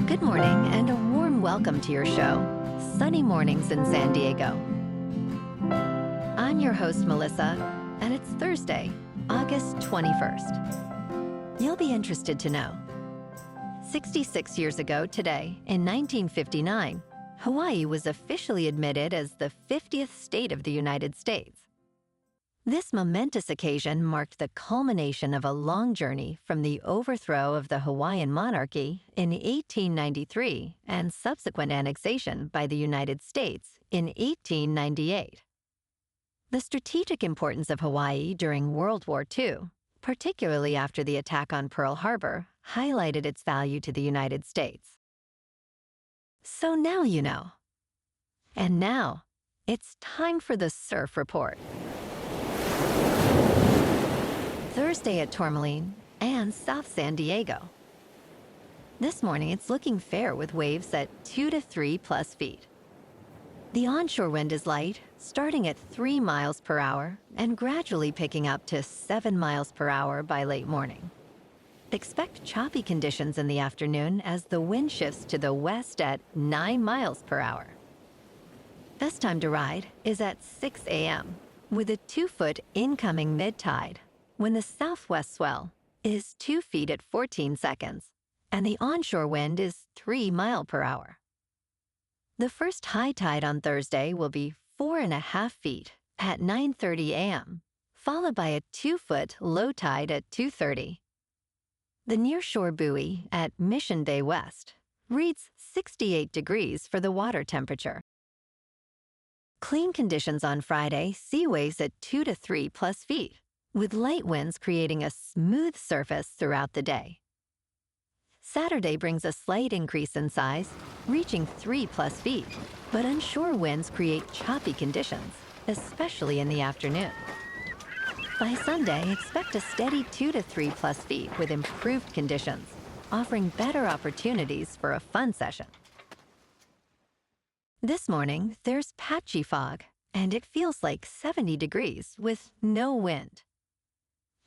Good morning and a warm welcome to your show, Sunny Mornings in San Diego. I'm your host, Melissa, and it's Thursday, August 21st. You'll be interested to know. 66 years ago today, in 1959, Hawaii was officially admitted as the 50th state of the United States. This momentous occasion marked the culmination of a long journey from the overthrow of the Hawaiian monarchy in 1893 and subsequent annexation by the United States in 1898. The strategic importance of Hawaii during World War II, particularly after the attack on Pearl Harbor, highlighted its value to the United States. So now you know. And now, it's time for the Surf Report. Thursday at Tourmaline and South San Diego. This morning, it's looking fair with waves at 2 to 3+ feet. The onshore wind is light, starting at 3 miles per hour and gradually picking up to 7 miles per hour by late morning. Expect choppy conditions in the afternoon as the wind shifts to the west at 9 miles per hour. Best time to ride is at 6 a.m. with a 2-foot incoming mid-tide, when the southwest swell is 2 feet at 14 seconds, and the onshore wind is 3 miles per hour. The first high tide on Thursday will be 4.5 feet at 9:30 a.m., followed by a 2-foot low tide at 2:30. The nearshore buoy at Mission Bay West reads 68 degrees for the water temperature. Clean conditions on Friday see waves at 2 to 3+ feet, with light winds creating a smooth surface throughout the day. Saturday brings a slight increase in size, reaching 3+ feet, but onshore winds create choppy conditions, especially in the afternoon. By Sunday, expect a steady 2 to 3+ feet with improved conditions, offering better opportunities for a fun session. This morning, there's patchy fog, and it feels like 70 degrees with no wind.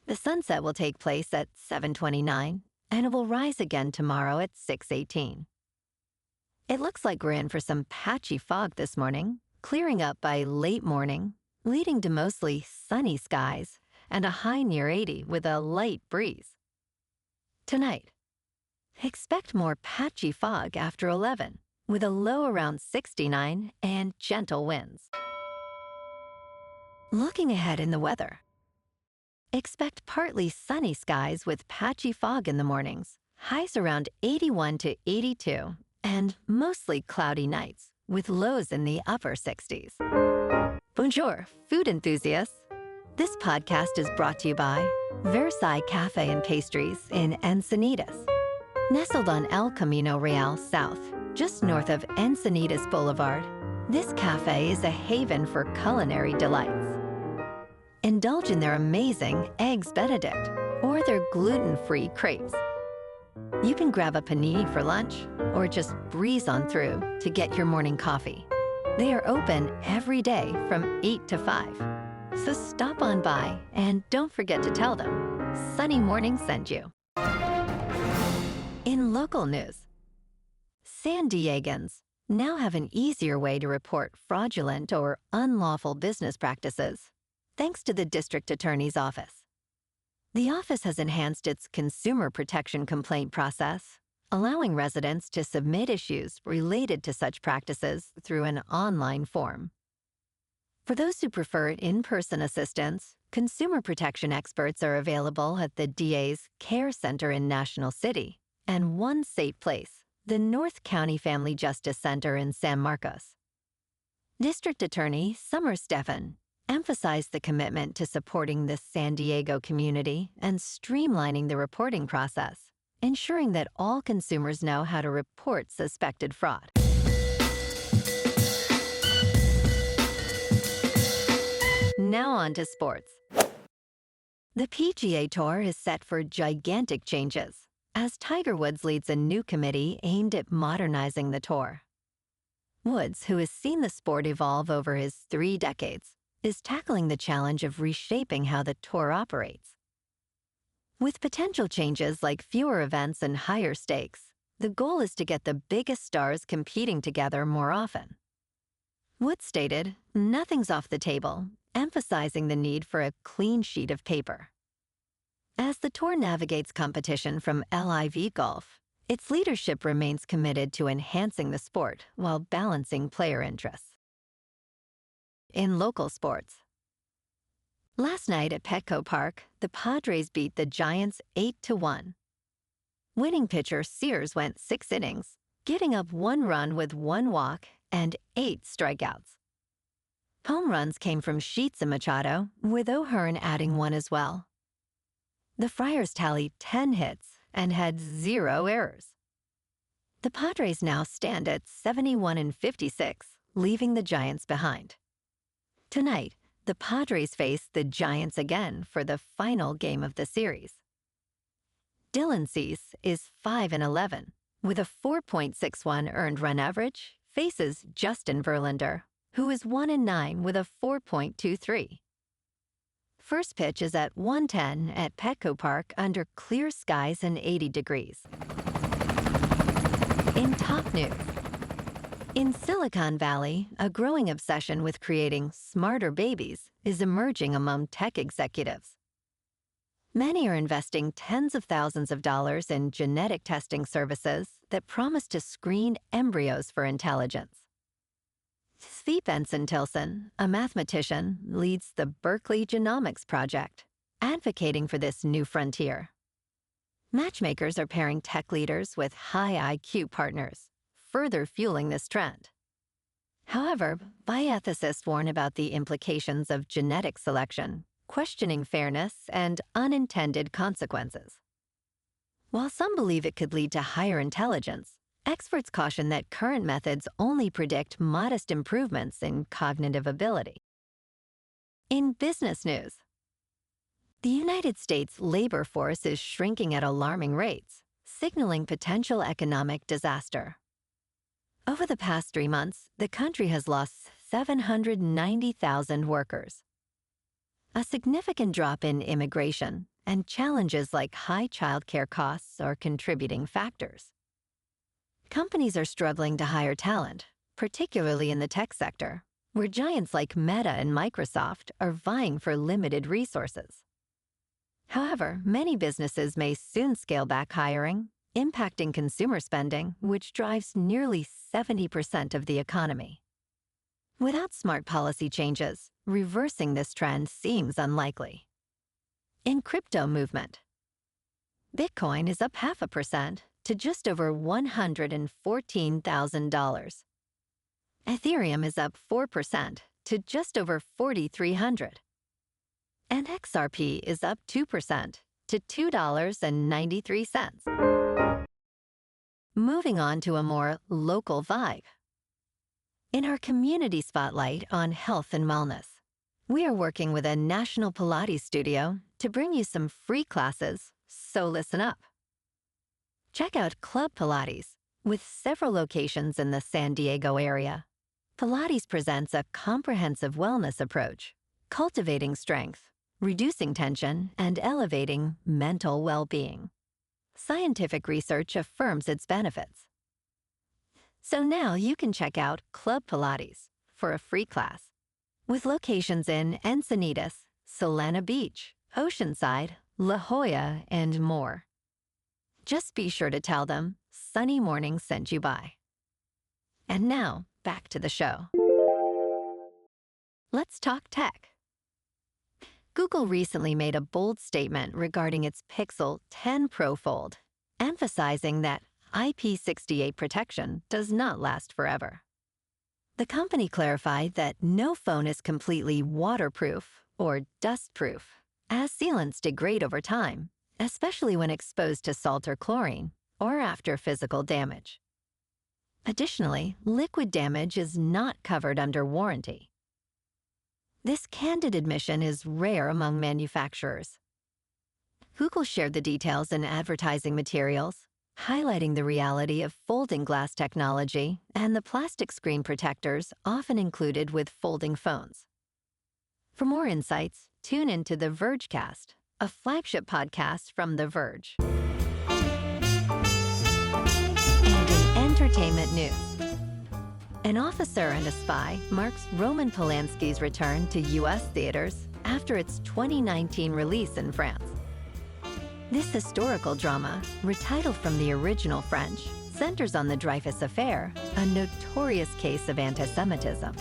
The sunset will take place at 7:29, and it will rise again tomorrow at 6:18. It looks like we're in for some patchy fog this morning, clearing up by late morning, leading to mostly sunny skies and a high near 80 with a light breeze. Tonight, expect more patchy fog after 11, with a low around 69 and gentle winds. Looking ahead in the weather, expect partly sunny skies with patchy fog in the mornings, highs around 81 to 82, and mostly cloudy nights with lows in the upper 60s. Bonjour, food enthusiasts. This podcast is brought to you by Versailles Cafe and Pastries in Encinitas. Nestled on El Camino Real South, just north of Encinitas Boulevard, this cafe is a haven for culinary delights. Indulge in their amazing Eggs Benedict or their gluten-free crepes. You can grab a panini for lunch or just breeze on through to get your morning coffee. They are open every day from 8 to 5. So stop on by and don't forget to tell them Sunny Morning sent you. In local news, San Diegans now have an easier way to report fraudulent or unlawful business practices, thanks to the District Attorney's Office. The office has enhanced its consumer protection complaint process, allowing residents to submit issues related to such practices through an online form. For those who prefer in-person assistance, consumer protection experts are available at the DA's Care Center in National City and One Safe Place, the North County Family Justice Center in San Marcos. District Attorney Summer Stephan emphasized the commitment to supporting the San Diego community and streamlining the reporting process, ensuring that all consumers know how to report suspected fraud. Now on to sports. The PGA Tour is set for gigantic changes as Tiger Woods leads a new committee aimed at modernizing the tour. Woods, who has seen the sport evolve over his 3 decades, is tackling the challenge of reshaping how the tour operates. With potential changes like fewer events and higher stakes, the goal is to get the biggest stars competing together more often. Woods stated, "Nothing's off the table," emphasizing the need for a clean sheet of paper. As the tour navigates competition from LIV Golf, its leadership remains committed to enhancing the sport while balancing player interests. In local sports, last night at Petco Park, the Padres beat the Giants 8-1. Winning pitcher Sears went 6 innings, giving up 1 run with 1 walk and 8 strikeouts. Home runs came from Sheets and Machado, with O'Hearn adding 1 as well. The Friars tallied 10 hits and had 0 errors. The Padres now stand at 71-56, leaving the Giants behind. Tonight, the Padres face the Giants again for the final game of the series. Dylan Cease is 5-11, with a 4.61 earned run average, faces Justin Verlander, who is 1-9 with a 4.23. First pitch is at 1:10 at Petco Park under clear skies and 80 degrees. In top news, in Silicon Valley, a growing obsession with creating smarter babies is emerging among tech executives. Many are investing tens of thousands of dollars in genetic testing services that promise to screen embryos for intelligence. Svi Benson-Tilson, a mathematician, leads the Berkeley Genomics Project, advocating for this new frontier. Matchmakers are pairing tech leaders with high IQ partners, further fueling this trend. However, bioethicists warn about the implications of genetic selection, questioning fairness and unintended consequences. While some believe it could lead to higher intelligence, experts caution that current methods only predict modest improvements in cognitive ability. In business news, the United States labor force is shrinking at alarming rates, signaling potential economic disaster. Over the past 3 months, the country has lost 790,000 workers. A significant drop in immigration and challenges like high childcare costs are contributing factors. Companies are struggling to hire talent, particularly in the tech sector, where giants like Meta and Microsoft are vying for limited resources. However, many businesses may soon scale back hiring, impacting consumer spending, which drives nearly 70% of the economy. Without smart policy changes, reversing this trend seems unlikely. In crypto movement, Bitcoin is up 0.5% to just over $114,000. Ethereum is up 4% to just over 4,300. And XRP is up 2% to $2.93. Moving on to a more local vibe. In our community spotlight on health and wellness, we are working with a national Pilates studio to bring you some free classes, so listen up. Check out Club Pilates, with several locations in the San Diego area. Pilates presents a comprehensive wellness approach, cultivating strength, reducing tension, and elevating mental well-being. Scientific research affirms its benefits. So now you can check out Club Pilates for a free class, with locations in Encinitas, Solana Beach, Oceanside, La Jolla, and more. Just be sure to tell them Sunny Morning sent you by. And now, back to the show. Let's talk tech. Google recently made a bold statement regarding its Pixel 10 Pro Fold, emphasizing that IP68 protection does not last forever. The company clarified that no phone is completely waterproof or dustproof, as sealants degrade over time, especially when exposed to salt or chlorine, or after physical damage. Additionally, liquid damage is not covered under warranty. This candid admission is rare among manufacturers. Google shared the details in advertising materials, highlighting the reality of folding glass technology and the plastic screen protectors often included with folding phones. For more insights, tune into The Vergecast, a flagship podcast from The Verge. entertainment news. An Officer and a Spy marks Roman Polanski's return to U.S. theaters after its 2019 release in France. This historical drama, retitled from the original French, centers on the Dreyfus Affair, a notorious case of anti-Semitism.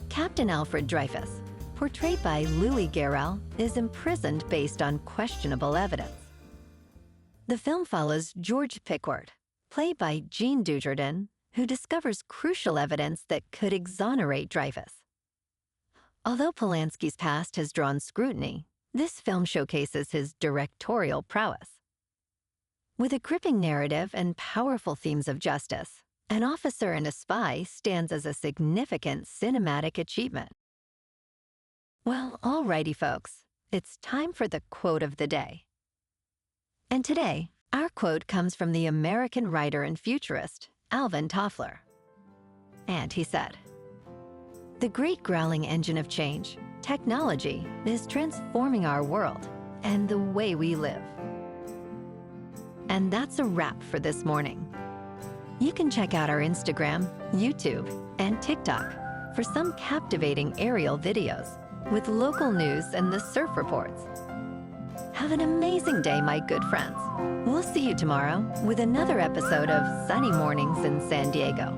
Captain Alfred Dreyfus, portrayed by Louis Garrel, is imprisoned based on questionable evidence. The film follows George Pickford, played by Jean Dujardin, who discovers crucial evidence that could exonerate Dreyfus. Although Polanski's past has drawn scrutiny, this film showcases his directorial prowess. With a gripping narrative and powerful themes of justice, An Officer and a Spy stands as a significant cinematic achievement. Well, alrighty folks, it's time for the quote of the day. And today, our quote comes from the American writer and futurist, Alvin Toffler. And he said, "The great growling engine of change, technology, is transforming our world and the way we live." And that's a wrap for this morning. You can check out our Instagram, YouTube, and TikTok for some captivating aerial videos with local news and the surf reports. Have an amazing day, my good friends. We'll see you tomorrow with another episode of Sunny Mornings in San Diego.